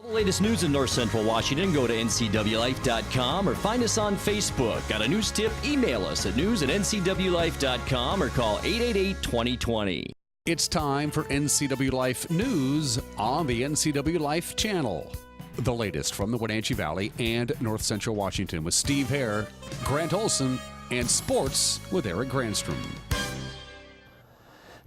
All the latest news in North Central Washington, go to ncwlife.com or find us on Facebook. Got a news tip? Email us at news@ncwlife.com or call 888-2020. It's time for NCW Life News on the NCW Life channel. The latest from the Wenatchee Valley and North Central Washington with Steve Hare, Grant Olson, and sports with Eric Granstrom.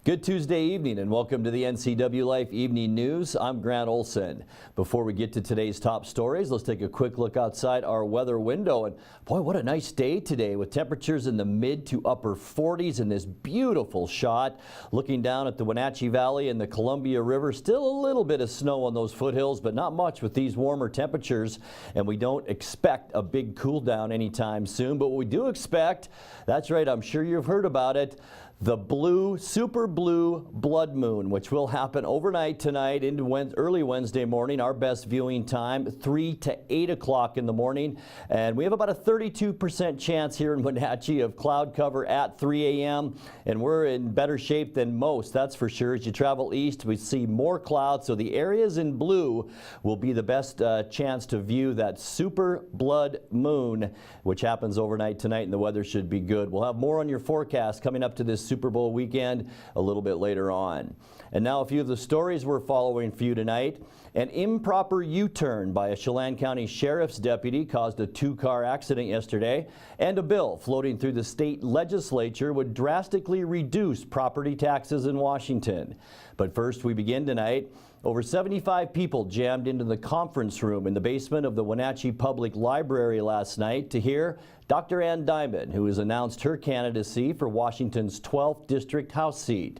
Good Tuesday evening and welcome to the NCW Life Evening News. I'm Grant Olson. Before we get to today's top stories, let's take a quick look outside our weather window. And boy, what a nice day today with temperatures in the mid to upper 40s in this beautiful shot. Looking down at the Wenatchee Valley and the Columbia River, still a little bit of snow on those foothills, but not much with these warmer temperatures. And we don't expect a big cool down anytime soon, but what we do expect, that's right, I'm sure you've heard about it, the blue, super blue blood moon, which will happen overnight tonight into early Wednesday morning. Our best viewing time, 3 to 8 o'clock in the morning. And we have about a 32% chance here in Wenatchee of cloud cover at 3 a.m. And we're in better shape than most, that's for sure. As you travel east, we see more clouds. So the areas in blue will be the best chance to view that super blood moon, which happens overnight tonight, and the weather should be good. We'll have more on your forecast coming up to this Super Bowl weekend a little bit later on. And now a few of the stories we're following for you tonight. An improper U-turn by a Chelan County Sheriff's deputy caused a two-car accident yesterday, and a bill floating through the state legislature would drastically reduce property taxes in Washington. But first, we begin tonight. Over 75 people jammed into the conference room in the basement of the Wenatchee Public Library last night to hear Dr. Ann Diamond, who has announced her candidacy for Washington's 12th District House seat.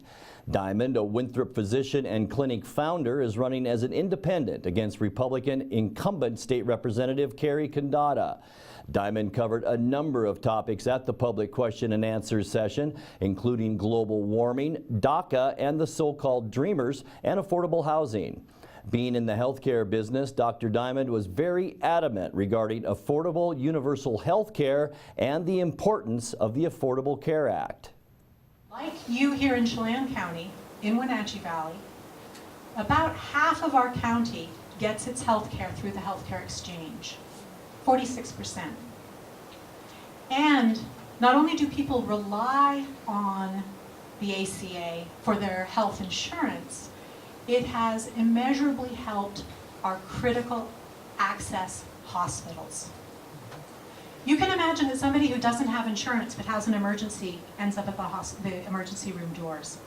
Diamond, a Winthrop physician and clinic founder, is running as an independent against Republican incumbent State Representative Carrie Condata. Diamond covered a number of topics at the public question and answers session, including global warming, DACA, and the so-called Dreamers, and affordable housing. Being in the healthcare business, Dr. Diamond was very adamant regarding affordable universal health care and the importance of the Affordable Care Act. Like you here in Chelan County, in Wenatchee Valley, about half of our county gets its health care through the healthcare exchange. 46%. And not only do people rely on the ACA for their health insurance, it has immeasurably helped our critical access hospitals. You can imagine that somebody who doesn't have insurance but has an emergency ends up at the emergency room doors.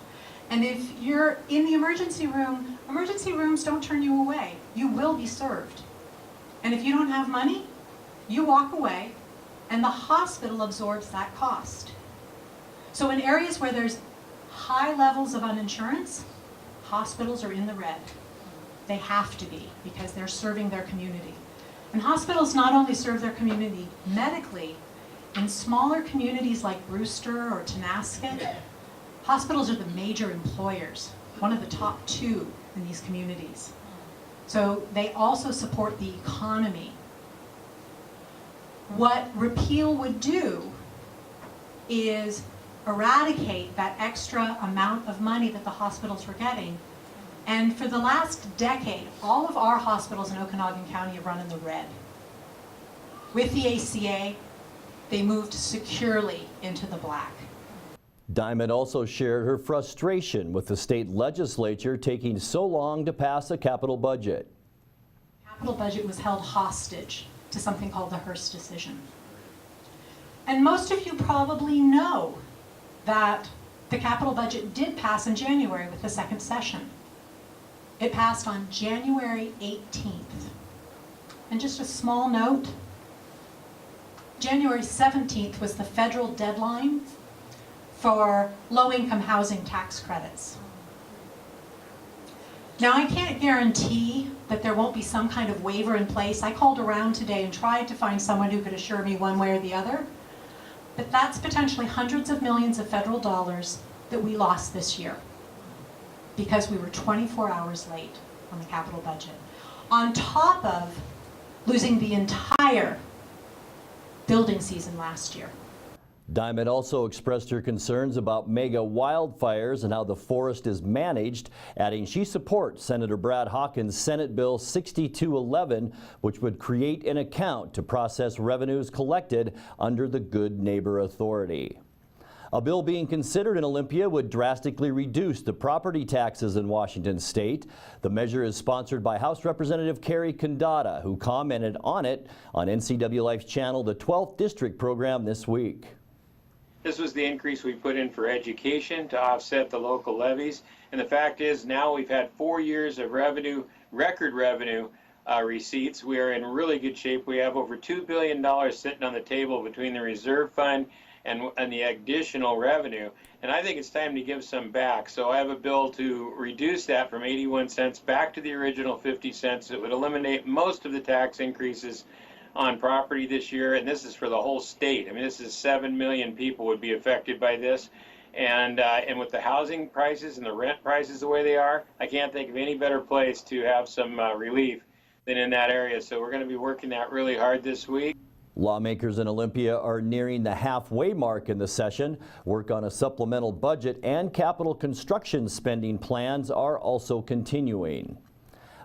And if you're in the emergency rooms don't turn you away. You will be served. And if you don't have money, you walk away and the hospital absorbs that cost. So in areas where there's high levels of uninsurance, hospitals are in the red. They have to be because they're serving their community. And hospitals not only serve their community medically, in smaller communities like Brewster or Tonasket, hospitals are the major employers, one of the top 2 in these communities. So they also support the economy. What repeal would do is eradicate that extra amount of money that the hospitals were getting. And for the last decade, all of our hospitals in Okanagan County have run in the red. With the ACA, they moved securely into the black. Diamond also shared her frustration with the state legislature taking so long to pass a capital budget. The capital budget was held hostage to something called the Hearst decision. And most of you probably know that the capital budget did pass in January with the second session. It passed on January 18th. And just a small note, January 17th was the federal deadline for low-income housing tax credits. Now, I can't guarantee that there won't be some kind of waiver in place. I called around today and tried to find someone who could assure me one way or the other. But that's potentially hundreds of millions of federal dollars that we lost this year because we were 24 hours late on the capital budget, on top of losing the entire building season last year. Diamond also expressed her concerns about mega wildfires and how the forest is managed, adding she supports Senator Brad Hawkins' Senate Bill 6211, which would create an account to process revenues collected under the Good Neighbor Authority. A bill being considered in Olympia would drastically reduce the property taxes in Washington state. The measure is sponsored by House Representative Carrie Condata, who commented on it on NCW Life's channel, the 12th District program this week. This was the increase we put in for education to offset the local levies. And the fact is now we've had 4 years of revenue, record revenue receipts. We are in really good shape. We have over $2 billion sitting on the table between the reserve fund and the additional revenue. And I think it's time to give some back. So I have a bill to reduce that from 81 cents back to the original 50 cents. It would eliminate most of the tax increases on property this year, and this is for the whole state. I mean, this is 7 million people would be affected by this, and with the housing prices and the rent prices the way they are, I can't think of any better place to have some relief than in that area. So we're going to be working that really hard this week. Lawmakers in Olympia are nearing the halfway mark in the session. Work on a supplemental budget and capital construction spending plans are also continuing.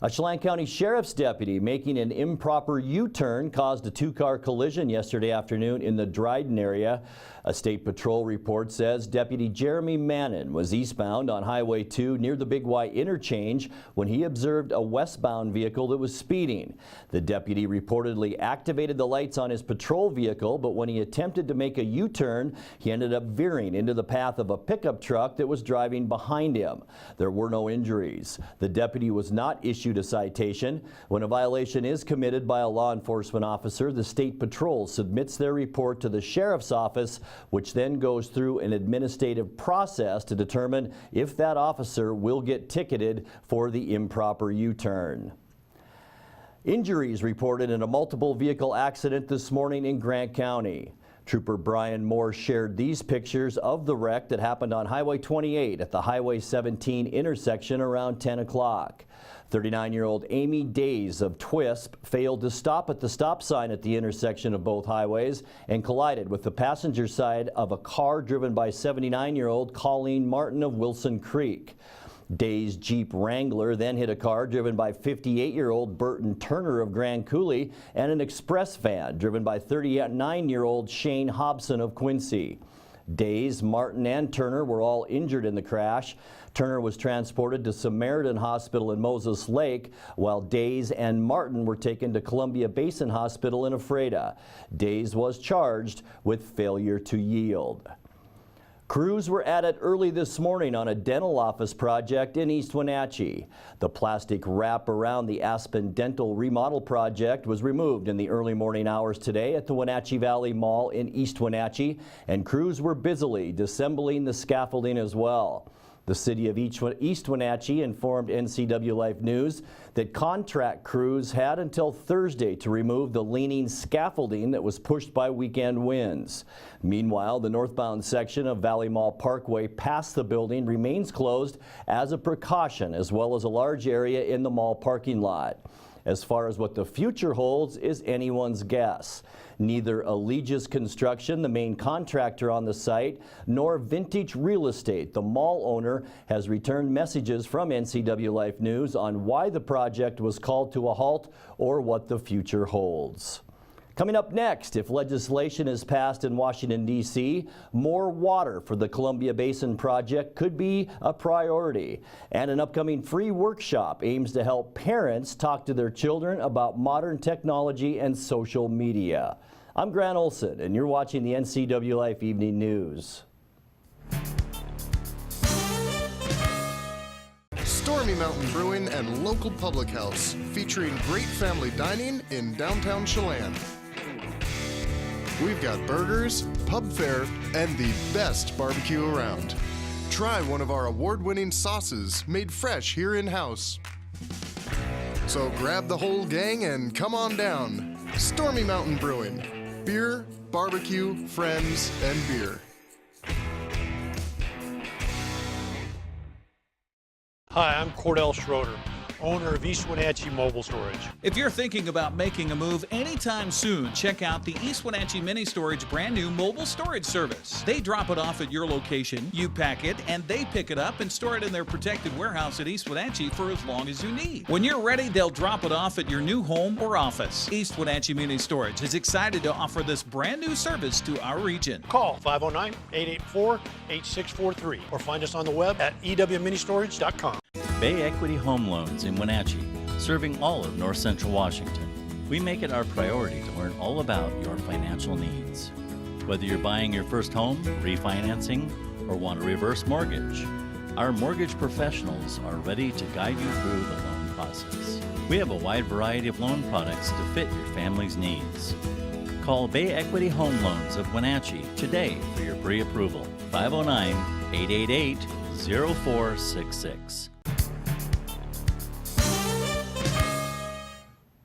A Chelan County Sheriff's deputy making an improper U-turn caused a two-car collision yesterday afternoon in the Dryden area. A state patrol report says Deputy Jeremy Mannon was eastbound on Highway 2 near the Big Y interchange when he observed a westbound vehicle that was speeding. The deputy reportedly activated the lights on his patrol vehicle, but when he attempted to make a U-turn, he ended up veering into the path of a pickup truck that was driving behind him. There were no injuries. The deputy was not issued a citation. When a violation is committed by a law enforcement officer, the state patrol submits their report to the sheriff's office, which then goes through an administrative process to determine if that officer will get ticketed for the improper U-turn. Injuries reported in a multiple vehicle accident this morning in Grant County. Trooper Brian Moore shared these pictures of the wreck that happened on Highway 28 at the Highway 17 intersection around 10 o'clock. 39-year-old Amy Days of Twisp failed to stop at the stop sign at the intersection of both highways and collided with the passenger side of a car driven by 79-year-old Colleen Martin of Wilson Creek. Days' Jeep Wrangler then hit a car driven by 58-year-old Burton Turner of Grand Coulee and an express van driven by 39-year-old Shane Hobson of Quincy. Days, Martin, and Turner were all injured in the crash. Turner was transported to Samaritan Hospital in Moses Lake, while Days and Martin were taken to Columbia Basin Hospital in Ephrata. Days was charged with failure to yield. Crews were at it early this morning on a dental office project in East Wenatchee. The plastic wrap around the Aspen Dental remodel project was removed in the early morning hours today at the Wenatchee Valley Mall in East Wenatchee, and crews were busily disassembling the scaffolding as well. The city of East Wenatchee informed NCW Life News that contract crews had until Thursday to remove the leaning scaffolding that was pushed by weekend winds. Meanwhile, the northbound section of Valley Mall Parkway past the building remains closed as a precaution, as well as a large area in the mall parking lot. As far as what the future holds is anyone's guess. Neither Allegis Construction, the main contractor on the site, nor Vintage Real Estate, the mall owner, has returned messages from NCW Life News on why the project was called to a halt or what the future holds. Coming up next, if legislation is passed in Washington, D.C., more water for the Columbia Basin project could be a priority. And an upcoming free workshop aims to help parents talk to their children about modern technology and social media. I'm Grant Olson, and you're watching the NCW Life Evening News. Stormy Mountain Brewing and local public house, featuring great family dining in downtown Chelan. We've got burgers, pub fare, and the best barbecue around. Try one of our award-winning sauces made fresh here in-house. So grab the whole gang and come on down. Stormy Mountain Brewing. Beer, barbecue, friends, and beer. Hi, I'm Cordell Schroeder, owner of East Wenatchee Mobile Storage. If you're thinking about making a move anytime soon, check out the East Wenatchee Mini Storage brand new mobile storage service. They drop it off at your location, you pack it, and they pick it up and store it in their protected warehouse at East Wenatchee for as long as you need. When you're ready, they'll drop it off at your new home or office. East Wenatchee Mini Storage is excited to offer this brand new service to our region. Call 509-884-8643 or find us on the web at ewministorage.com. Bay Equity Home Loans in Wenatchee, serving all of North Central Washington. We make it our priority to learn all about your financial needs. Whether you're buying your first home, refinancing, or want a reverse mortgage, our mortgage professionals are ready to guide you through the loan process. We have a wide variety of loan products to fit your family's needs. Call Bay Equity Home Loans of Wenatchee today for your pre-approval. 509-888-0466.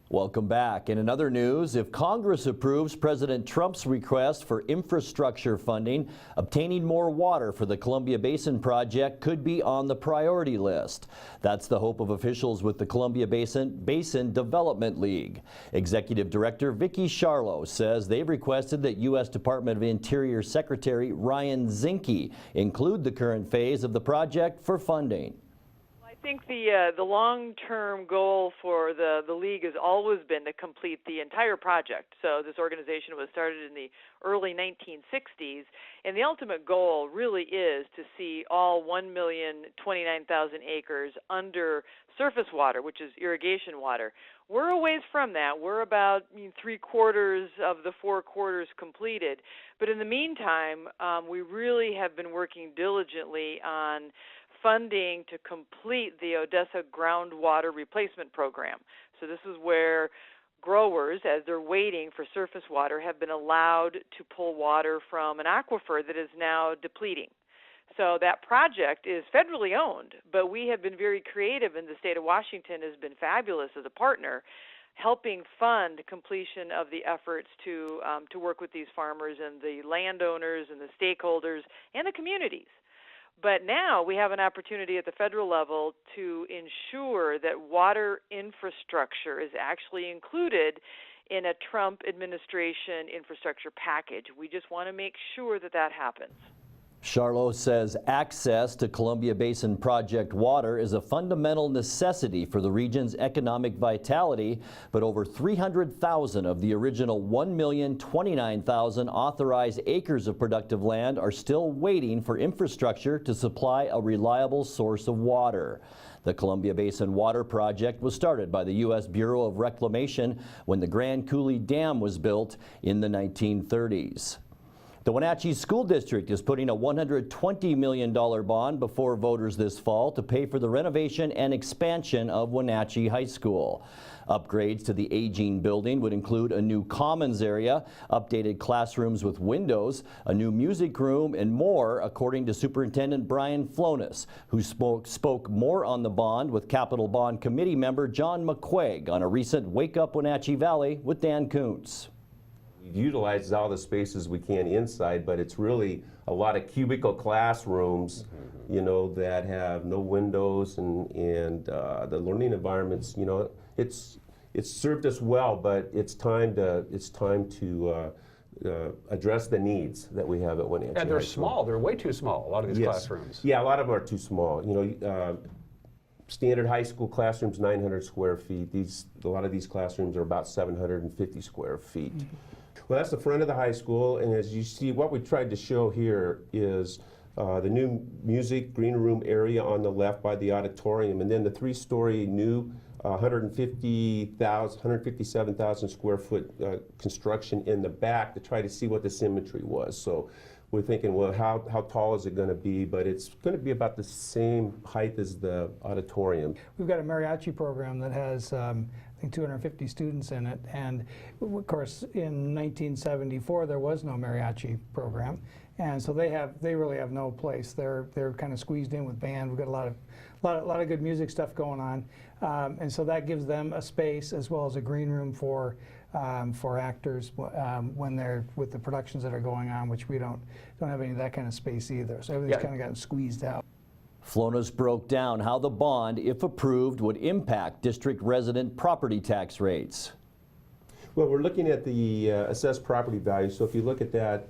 Welcome back. In another news, if Congress approves President Trump's request for infrastructure funding, obtaining more water for the Columbia Basin project could be on the priority list. That's the hope of officials with the Columbia Basin Development League. Executive Director Vicki Charlo says they've requested that U.S. Department of Interior Secretary Ryan Zinke include the current phase of the project for funding. I think the long-term goal for the league has always been to complete the entire project. So this organization was started in the early 1960s, and the ultimate goal really is to see all 1,029,000 acres under surface water, which is irrigation water. We're a ways from that. We're about 3/4 of the 4 quarters completed. But in the meantime, we really have been working diligently on funding to complete the Odessa groundwater replacement program. So this is where growers, as they're waiting for surface water, have been allowed to pull water from an aquifer that is now depleting. So that project is federally owned, but we have been very creative, and the state of Washington has been fabulous as a partner, helping fund completion of the efforts to work with these farmers and the landowners and the stakeholders and the communities. But now we have an opportunity at the federal level to ensure that water infrastructure is actually included in a Trump administration infrastructure package. We just want to make sure that that happens. Charlo says access to Columbia Basin Project water is a fundamental necessity for the region's economic vitality, but over 300,000 of the original 1,029,000 authorized acres of productive land are still waiting for infrastructure to supply a reliable source of water. The Columbia Basin Water Project was started by the U.S. Bureau of Reclamation when the Grand Coulee Dam was built in the 1930s. The Wenatchee School District is putting a $120 million bond before voters this fall to pay for the renovation and expansion of Wenatchee High School. Upgrades to the aging building would include a new commons area, updated classrooms with windows, a new music room, and more, according to Superintendent Brian Flonis, who spoke more on the bond with Capital Bond Committee member John McQuaig on a recent Wake Up Wenatchee Valley with Dan Kuntz. Utilizes all the spaces we can inside, but it's really a lot of cubicle classrooms, you know, that have no windows, and the learning environments, you know, it's served us well, but it's time to address the needs that we have at Wenatchee. And they're small. They're way too small, a lot of these classrooms. Yeah, a lot of them are too small. You know, standard high school classrooms, 900 square feet. A lot of these classrooms are about 750 square feet. Well, that's the front of the high school, and as you see, what we tried to show here is the new music green room area on the left by the auditorium, and then the 3-story new 157,000 square foot construction in the back to try to see what the symmetry was. So we're thinking, well, how tall is it going to be? But it's going to be about the same height as the auditorium. We've got a mariachi program that has I think 250 students in it, and of course in 1974 there was no mariachi program, and so they really have no place. They're kind of squeezed in with band. We've got a lot of good music stuff going on, and so that gives them a space as well as a green room for actors when they're with the productions that are going on, which we don't have any of that kind of space either. So everything's kind of gotten squeezed out. Flonas broke down how the bond, if approved, would impact district resident property tax rates. Well, we're looking at the assessed property value. So if you look at that,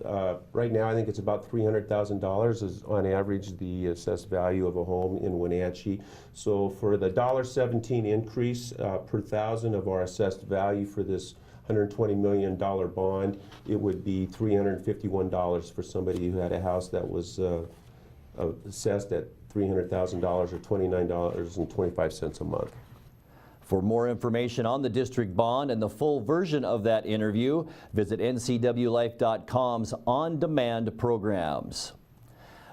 right now I think it's about $300,000 is on average the assessed value of a home in Wenatchee. So for the $1.17 increase per thousand of our assessed value for this $120 million bond, it would be $351 for somebody who had a house that was assessed at $300,000 or $29.25 a month. For more information on the district bond and the full version of that interview, visit ncwlife.com's on-demand programs.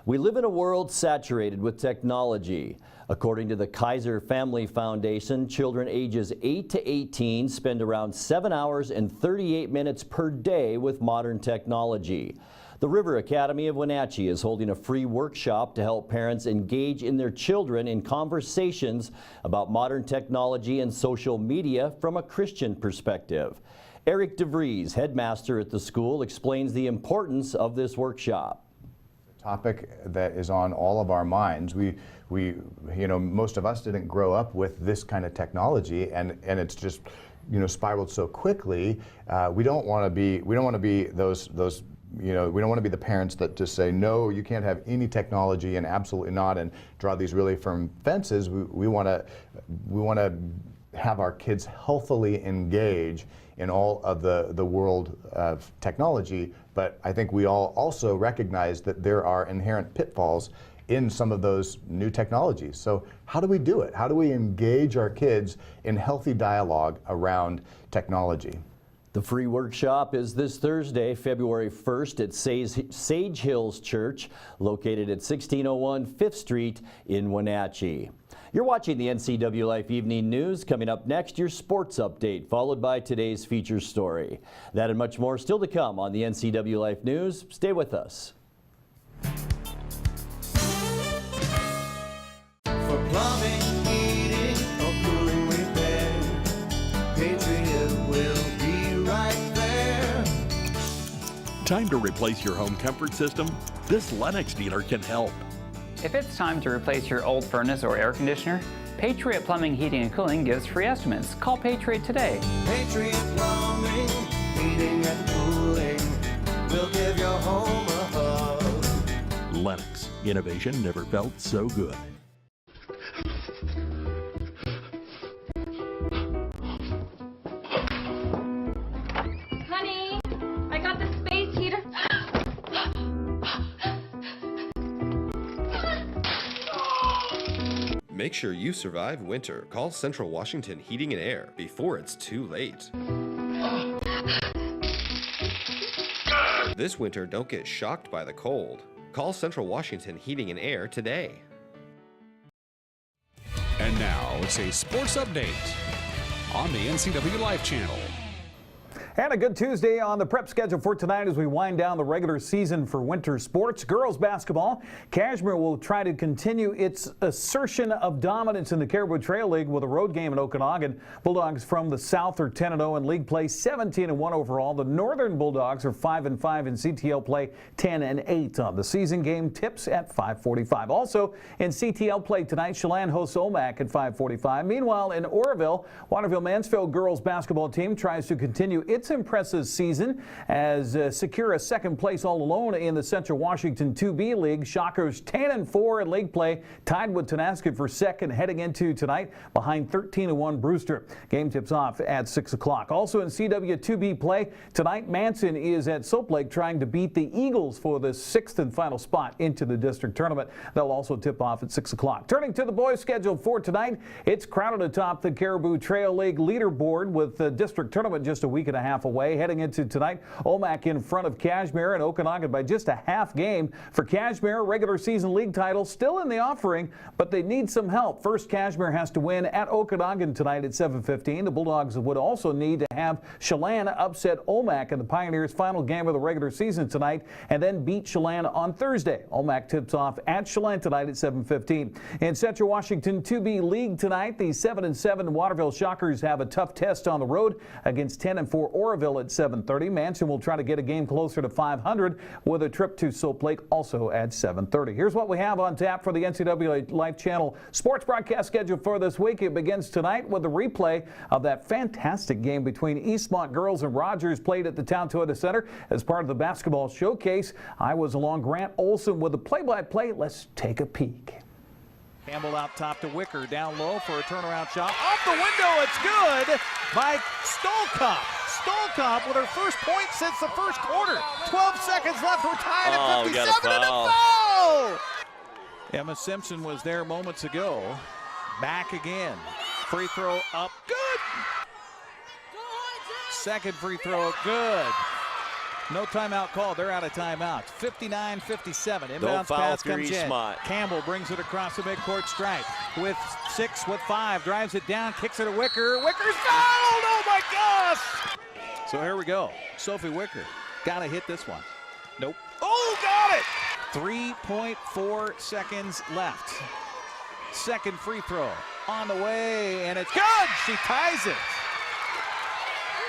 We live in a world saturated with technology. According to the Kaiser Family Foundation, children ages 8 to 18 spend around 7 hours and 38 minutes per day with modern technology. The River Academy of Wenatchee is holding a free workshop to help parents engage in their children in conversations about modern technology and social media from a Christian perspective. Eric DeVries, headmaster at the school, explains the importance of this workshop. Topic that is on all of our minds. We most of us didn't grow up with this kind of technology, and it's just spiraled so quickly. We don't want to be those. We don't want to be the parents that just say, no, you can't have any technology and absolutely not, and draw these really firm fences. We want to have our kids healthily engage in all of the world of technology, but I think we all also recognize that there are inherent pitfalls in some of those new technologies. So how do we do it? How do we engage our kids in healthy dialogue around technology? The free workshop is this Thursday, February 1st at Sage Hills Church, located at 1601 5th Street in Wenatchee. You're watching the NCW Life Evening News. Coming up next, your sports update, followed by today's feature story. That and much more still to come on the NCW Life News. Stay with us. For plumbing, heating, or cooling repair, Patriot will be right there. Time to replace your home comfort system? This Lennox dealer can help. If it's time to replace your old furnace or air conditioner, Patriot Plumbing, Heating and Cooling gives free estimates. Call Patriot today. Patriot Plumbing, Heating and Cooling will give your home a hug. Lennox, innovation never felt so good. Honey, I got the space heater. Make sure you survive winter. Call Central Washington Heating and Air before it's too late. This winter, don't get shocked by the cold. Call Central Washington Heating and Air today. And now it's a sports update on the NCW Life channel. And a good Tuesday on the prep schedule for tonight as we wind down the regular season for winter sports. Girls basketball, Cashmere will try to continue its assertion of dominance in the Caribou Trail League with a road game in Okanagan. Bulldogs from the South are 10-0 in league play, 17-1 overall. The Northern Bulldogs are 5-5 in CTL play, 10-8 on the season. Game tips at 5:45. Also in CTL play tonight, Chelan hosts Omak at 5:45. Meanwhile, in Oroville, Waterville-Mansfield girls basketball team tries to continue its impressive season as secure a second place all alone in the Central Washington 2B League. Shockers 10-4 in league play, tied with Tonasket for second heading into tonight behind 13-1 Brewster. Game tips off at 6 o'clock. Also in CW 2B play tonight, Manson is at Soap Lake trying to beat the Eagles for the 6th and final spot into the district tournament. They'll also tip off at 6 o'clock. Turning to the boys schedule for tonight, it's crowded atop the Caribou Trail League leaderboard with the district tournament just a week and a half away. Heading into tonight, Omak in front of Cashmere and Okanagan by just a half game. For Cashmere, regular season league title still in the offering, but they need some help. First, Cashmere has to win at Okanagan tonight at 7:15. The Bulldogs would also need to have Chelan upset Omak in the Pioneers' final game of the regular season tonight and then beat Chelan on Thursday. Omak tips off at Chelan tonight at 7:15. In Central Washington 2B League tonight, the 7-7 Waterville Shockers have a tough test on the road against 10-4 Oroville at 7:30. Manson will try to get a game closer to 500 with a trip to Soap Lake also at 7:30. Here's what we have on tap for the NCAA Life Channel sports broadcast schedule for this week. It begins tonight with a replay of that fantastic game between Eastmont girls and Rogers played at the Town Toyota Center as part of the basketball showcase. I was along Grant Olson with the play-by-play. Let's take a peek. Campbell out top to Wicker, down low for a turnaround shot. Off the window, it's good by Stolkop. Stolkop with her first point since the first quarter. 12 seconds left, we're tied at 57 and a foul! Emma Simpson was there moments ago. Back again. Free throw up, good! Second free throw, good. No timeout called. They're out of timeouts. 59-57. Inbounds pass comes in. Campbell brings it across the midcourt stripe. With 6, with 5. Drives it down. Kicks it to Wicker. Wicker's fouled! Oh my gosh! So here we go. Sophie Wicker. Gotta hit this one. Nope. Oh, got it! 3.4 seconds left. Second free throw on the way, and it's good! She ties it.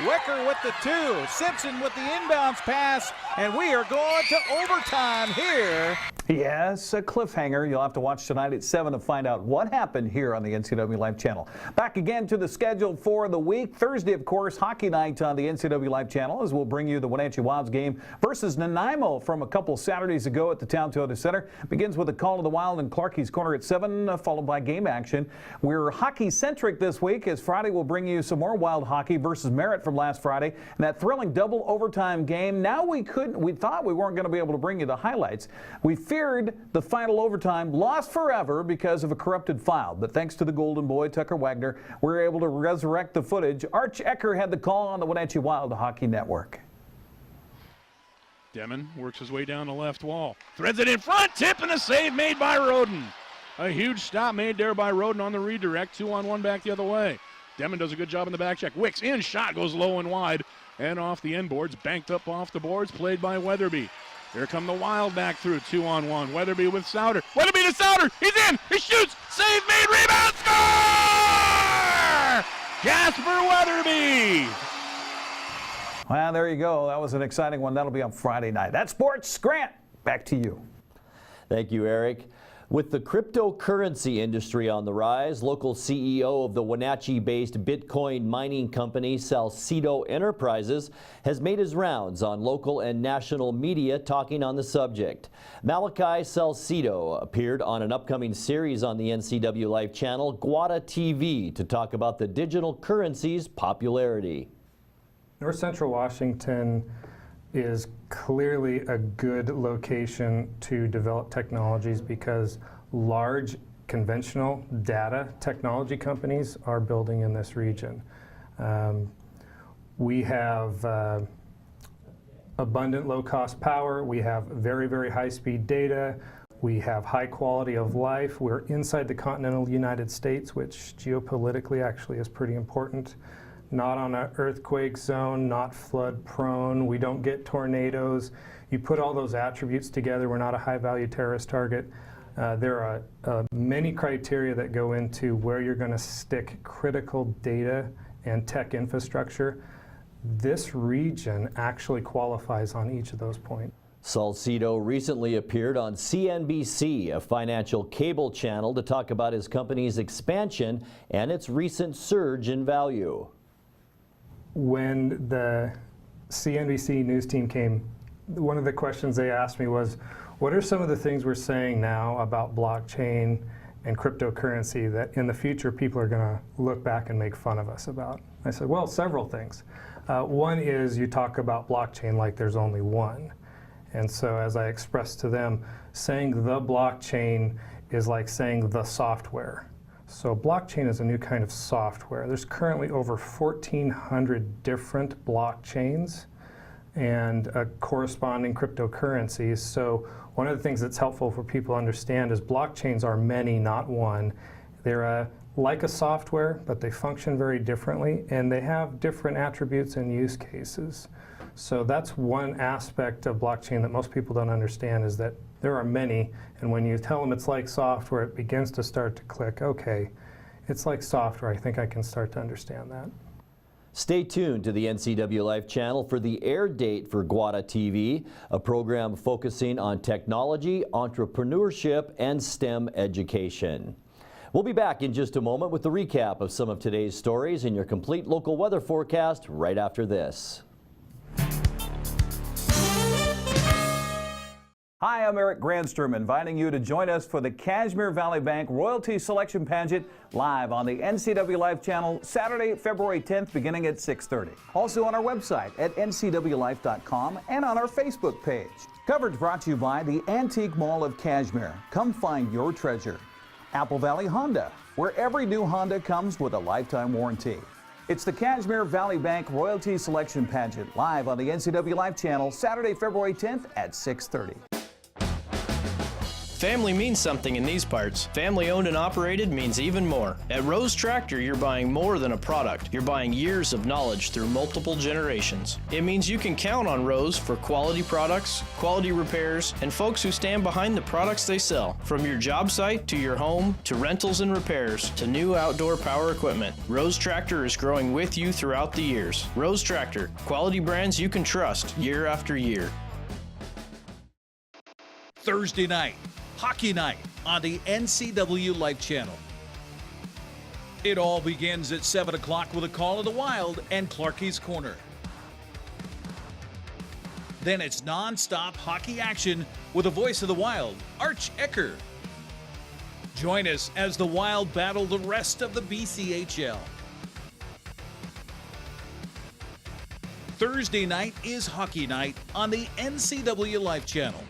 Wicker with the 2, Simpson with the inbounds pass, and we are going to overtime here. Yes, a cliffhanger. You'll have to watch tonight at 7 to find out what happened here on the NCAA Life Channel. Back again to the schedule for the week. Thursday, of course, hockey night on the NCAA Life Channel, as we'll bring you the Wenatchee Wilds game versus Nanaimo from a couple Saturdays ago at the Town Toyota Center. Begins with a call to the Wild in Clarkie's Corner at 7, followed by game action. We're hockey-centric this week, as Friday will bring you some more Wild hockey versus Merritt from last Friday. And that thrilling double overtime game. Now we thought we weren't going to be able to bring you the highlights. We feared the final overtime lost forever because of a corrupted file. But thanks to the golden boy, Tucker Wagner, we were able to resurrect the footage. Arch Ecker had the call on the Wenatchee Wild Hockey Network. Demon works his way down the left wall. Threads it in front, tip, and a save made by Roden. A huge stop made there by Roden on the redirect. 2-on-1 back the other way. Demon does a good job in the back check. Wicks in, shot goes low and wide and off the end boards. Banked up off the boards, played by Weatherby. Here come the Wild back through, 2-on-1. Weatherby with Souter. Weatherby to Souter. He's in. He shoots. Save made. Rebound. Score! Jasper Weatherby. Well, there you go. That was an exciting one. That'll be on Friday night. That's sports. Grant, back to you. Thank you, Eric. With the cryptocurrency industry on the rise, local CEO of the Wenatchee-based Bitcoin mining company Salcedo Enterprises has made his rounds on local and national media talking on the subject. Malachi Salcedo appeared on an upcoming series on the NCW Life channel, Guada TV, to talk about the digital currency's popularity. North Central Washington is clearly a good location to develop technologies because large conventional data technology companies are building in this region. We have abundant low-cost power. We have very, very high-speed data. We have high quality of life. We're inside the continental United States, which geopolitically actually is pretty important. Not on an earthquake zone, not flood prone. We don't get tornadoes. You put all those attributes together, we're not a high value terrorist target. There are many criteria that go into where you're going to stick critical data and tech infrastructure. This region actually qualifies on each of those points. Salcedo recently appeared on CNBC, a financial cable channel, to talk about his company's expansion and its recent surge in value. When the CNBC news team came, one of the questions they asked me was, what are some of the things we're saying now about blockchain and cryptocurrency that in the future people are going to look back and make fun of us about? I said, well, several things. One is you talk about blockchain like there's only one. And so as I expressed to them, saying the blockchain is like saying the software. So blockchain is a new kind of software. There's currently over 1,400 different blockchains and corresponding cryptocurrencies. So one of the things that's helpful for people to understand is blockchains are many, not one. They're like a software, but they function very differently, and they have different attributes and use cases. So that's one aspect of blockchain that most people don't understand, is that there are many, and when you tell them it's like software, it begins to start to click, okay, it's like software. I think I can start to understand that. Stay tuned to the NCW Life channel for the air date for Guada TV, a program focusing on technology, entrepreneurship, and STEM education. We'll be back in just a moment with the recap of some of today's stories and your complete local weather forecast right after this. Hi, I'm Eric Grandstrom, inviting you to join us for the Kashmir Valley Bank Royalty Selection Pageant live on the NCW Life channel Saturday, February 10th, beginning at 6:30. Also on our website at ncwlife.com and on our Facebook page. Coverage brought to you by the Antique Mall of Kashmir. Come find your treasure. Apple Valley Honda, where every new Honda comes with a lifetime warranty. It's the Kashmir Valley Bank Royalty Selection Pageant live on the NCW Life channel Saturday, February 10th at 6:30. Family means something in these parts. Family owned and operated means even more. At Rose Tractor, you're buying more than a product. You're buying years of knowledge through multiple generations. It means you can count on Rose for quality products, quality repairs, and folks who stand behind the products they sell. From your job site to your home, to rentals and repairs, to new outdoor power equipment, Rose Tractor is growing with you throughout the years. Rose Tractor, quality brands you can trust year after year. Thursday night, hockey night on the NCW Life channel. It all begins at 7 o'clock with a call of the Wild and Clarkie's Corner. Then it's non-stop hockey action with a voice of the Wild, Arch Ecker. Join us as the Wild battle the rest of the BCHL. Thursday night is hockey night on the NCW Life channel.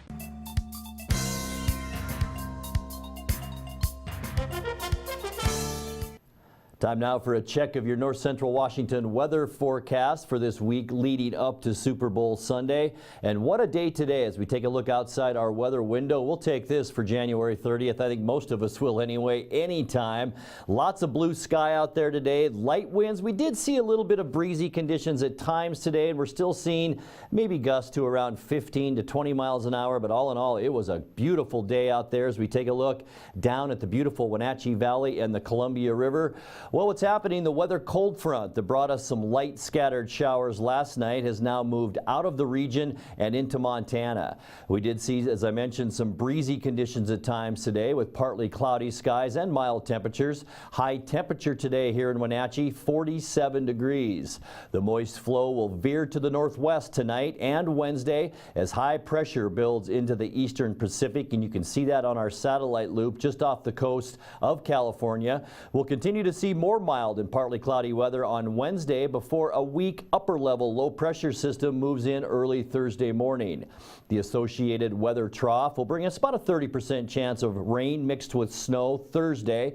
Time now for a check of your North Central Washington weather forecast for this week leading up to Super Bowl Sunday. And what a day today as we take a look outside our weather window. We'll take this for January 30th. I think most of us will anyway, anytime. Lots of blue sky out there today. Light winds. We did see a little bit of breezy conditions at times today, and we're still seeing maybe gusts to around 15 to 20 miles an hour. But all in all, it was a beautiful day out there as we take a look down at the beautiful Wenatchee Valley and the Columbia River. Well, what's happening? The weather cold front that brought us some light scattered showers last night has now moved out of the region and into Montana. We did see, as I mentioned, some breezy conditions at times today with partly cloudy skies and mild temperatures. High temperature today here in Wenatchee, 47 degrees. The moist flow will veer to the northwest tonight and Wednesday as high pressure builds into the eastern Pacific, and you can see that on our satellite loop just off the coast of California. We'll continue to see more mild and partly cloudy weather on Wednesday before a weak upper level low pressure system moves in early Thursday morning. The associated weather trough will bring us about a 30% chance of rain mixed with snow Thursday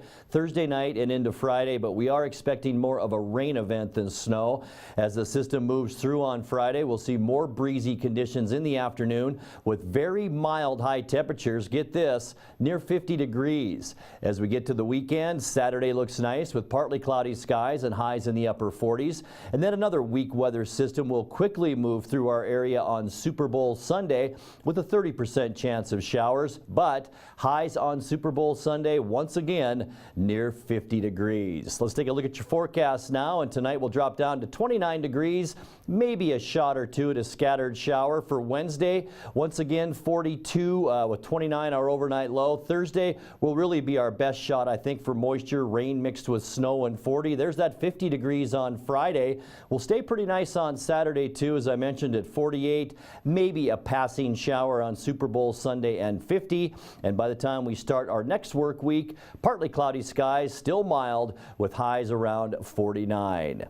night and into Friday, but we are expecting more of a rain event than snow. As the system moves through on Friday, we'll see more breezy conditions in the afternoon with very mild high temperatures. Get this, near 50 degrees. As we get to the weekend, Saturday looks nice with partly cloudy skies and highs in the upper 40s. And then another weak weather system will quickly move through our area on Super Bowl Sunday with a 30% chance of showers, but highs on Super Bowl Sunday once again near 50 degrees. Let's take a look at your forecast now, and tonight we'll drop down to 29 degrees, maybe a shot or two to scattered shower. For Wednesday, once again 42 with 29 our overnight low. Thursday will really be our best shot, I think, for moisture, rain mixed with snow and 40. There's that 50 degrees on Friday. We'll stay pretty nice on Saturday too, as I mentioned, at 48. Maybe a passing shower on Super Bowl Sunday and 50. And by the time we start our next work week, partly cloudy skies, still mild with highs around 49.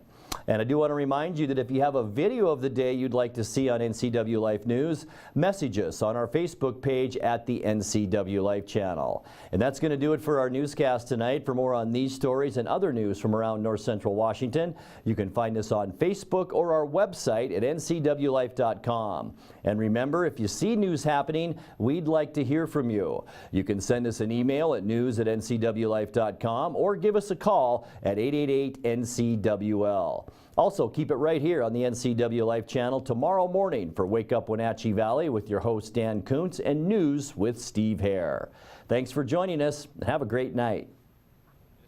And I do want to remind you that if you have a video of the day you'd like to see on NCW Life News, message us on our Facebook page at the NCW Life channel. And that's going to do it for our newscast tonight. For more on these stories and other news from around North Central Washington, you can find us on Facebook or our website at ncwlife.com. And remember, if you see news happening, we'd like to hear from you. You can send us an email at news@ncwlife.com or give us a call at 888-NCWL. Also, keep it right here on the NCW Life channel tomorrow morning for Wake Up Wenatchee Valley with your host Dan Kuntz and News with Steve Hare. Thanks for joining us and have a great night.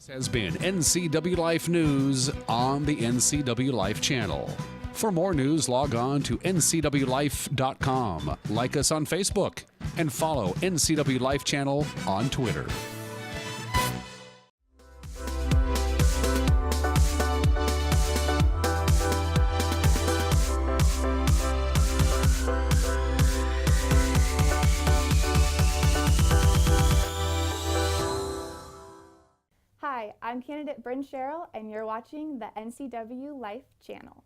This has been NCW Life News on the NCW Life channel. For more news, log on to ncwlife.com, like us on Facebook, and follow NCW Life channel on Twitter. Hi, I'm candidate Bryn Sherrill, and you're watching the NCW Life channel.